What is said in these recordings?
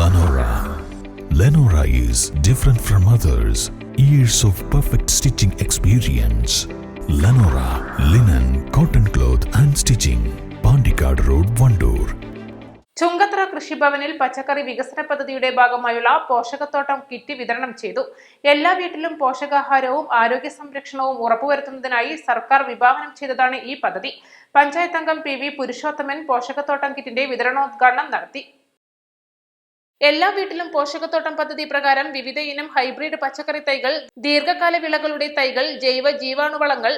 Lenora. Lenora is different from others. Years of perfect stitching experience. Lenora linen, cotton cloth and stitching. Pandikad Road, Vandoor. Chungathara കൃഷിഭവനിൽ പച്ചക്കറി വികസന പദ്ധതിയുടെ ഭാഗമായുള്ള പോഷകത്തോട്ടം kit വിതരണം ചെയ്തു. എല്ലാ വീട്ടിലും പോഷകാഹാരവും ആരോഗ്യ സംരക്ഷണവും ഉറപ്പുവരുത്തുന്നതിനായി സർക്കാർ വിഭാവനം ചെയ്തതാണ് ഈ പദ്ധതി. പഞ്ചായത്ത് അംഗം PV പുരുഷോത്തമൻ പോഷകത്തോട്ടം കിറ്റിന്റെ വിതരണോദ്ഘാടനം നടത്തി. എല്ലാ വീട്ടിലും പോഷകത്തോട്ടം പദ്ധതി പ്രകാരം വിവിധ ഇനം ഹൈബ്രിഡ് പച്ചക്കറി തൈകൾ, ദീർഘകാല വിളകളുടെ തൈകൾ, ജൈവ ജീവാണുവളങ്ങൾ,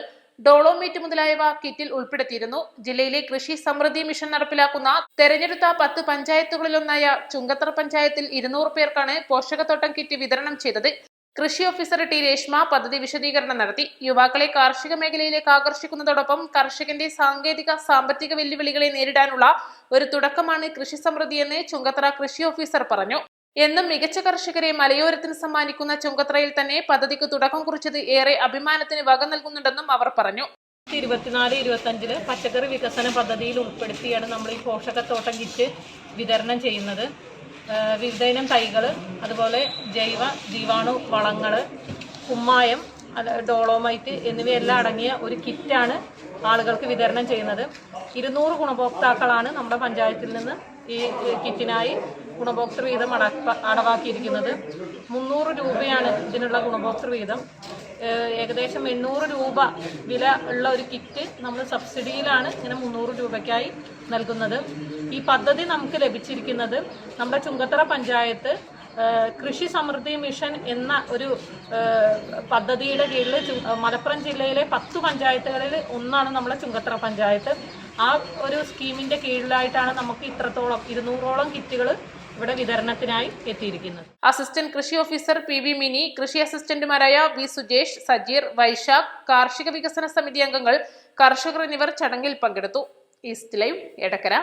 ഡോളോമേറ്റ് മുതലായവ കിറ്റിൽ ഉൾപ്പെടുത്തിയിരുന്നു. ജില്ലയിലെ കൃഷി സമൃദ്ധി മിഷൻ നടപ്പിലാക്കുന്ന തെരഞ്ഞെടുത്ത 10 പഞ്ചായത്തുകളിലൊന്നായ ചുങ്കത്തറ പഞ്ചായത്തിൽ 200 പേർക്കാണ് പോഷകത്തോട്ടം കിറ്റ് വിതരണം ചെയ്തത്. കൃഷി ഓഫീസർ T. രേഷ്മ പദ്ധതി വിശദീകരണം നടത്തി. യുവാക്കളെ കാർഷിക മേഖലയിലേക്ക് ആകർഷിക്കുന്നതോടൊപ്പം കർഷകന്റെ സാങ്കേതിക സാമ്പത്തിക വെല്ലുവിളികളെ നേരിടാനുള്ള ഒരു തുടക്കമാണ് കൃഷി സമൃദ്ധിയെന്ന് ചുങ്കത്തറ കൃഷി ഓഫീസർ പറഞ്ഞു. എന്നും മികച്ച കർഷകരെ മലയോരത്തിന് സമ്മാനിക്കുന്ന ചുങ്കത്തറയിൽ തന്നെ പദ്ധതിക്ക് തുടക്കം കുറിച്ചത് ഏറെ അഭിമാനത്തിന് വക നൽകുന്നുണ്ടെന്നും അവർ പറഞ്ഞു. 2024-25 പച്ചക്കറി വികസന പദ്ധതിയിൽ ഉൾപ്പെടുത്തിയാണ് നമ്മൾ ഈ പോഷകത്തോട്ടം കിറ്റ് വിതരണം ചെയ്യുന്നത്. വിവിധ ഇനം തൈകൾ, അതുപോലെ ജൈവ ജീവാണു വളങ്ങൾ, കുമ്മായം, ഡോളോമൈറ്റ് എന്നിവയെല്ലാം അടങ്ങിയ ഒരു കിറ്റാണ് ആളുകൾക്ക് വിതരണം ചെയ്യുന്നത്. 200 ഗുണഭോക്താക്കളാണ് നമ്മുടെ പഞ്ചായത്തിൽ നിന്ന് ഈ കിറ്റിനായി ഗുണഭോക്തൃ വീതം അടവാക്കിയിരിക്കുന്നത്. 300 രൂപയാണ് ഇതിനുള്ള ഗുണഭോക്തൃ വീതം. ഏകദേശം 800 രൂപ വില ഉള്ള ഒരു കിറ്റ് നമ്മൾ സബ്സിഡിയിലാണ് ഇങ്ങനെ 300 രൂപയ്ക്കായി നൽകുന്നത്. ഈ പദ്ധതി നമുക്ക് ലഭിച്ചിരിക്കുന്നത് നമ്മുടെ ചുങ്കത്തറ പഞ്ചായത്ത് കൃഷി സമൃദ്ധി മിഷൻ എന്ന ഒരു പദ്ധതിയുടെ കീഴിൽ മലപ്പുറം ജില്ലയിലെ 10 പഞ്ചായത്തുകളിൽ ഒന്നാണ് നമ്മുടെ ചുങ്കത്തറ പഞ്ചായത്ത്. ആ ഒരു സ്കീമിന്റെ കീഴിലായിട്ടാണ് നമുക്ക് ഇത്രത്തോളം 200ഓളം കിറ്റുകൾ ഇവിടെ വിതരണത്തിനായി എത്തിയിരിക്കുന്നത്. അസിസ്റ്റന്റ് കൃഷി ഓഫീസർ PV മിനി, കൃഷി അസിസ്റ്റന്റുമാരായ V. സുജേഷ്, സജീർ, വൈശാഖ്, കാർഷിക വികസന സമിതി അംഗങ്ങൾ, കർഷകർ എന്നിവർ ചടങ്ങിൽ പങ്കെടുത്തു. East live, Edakkara.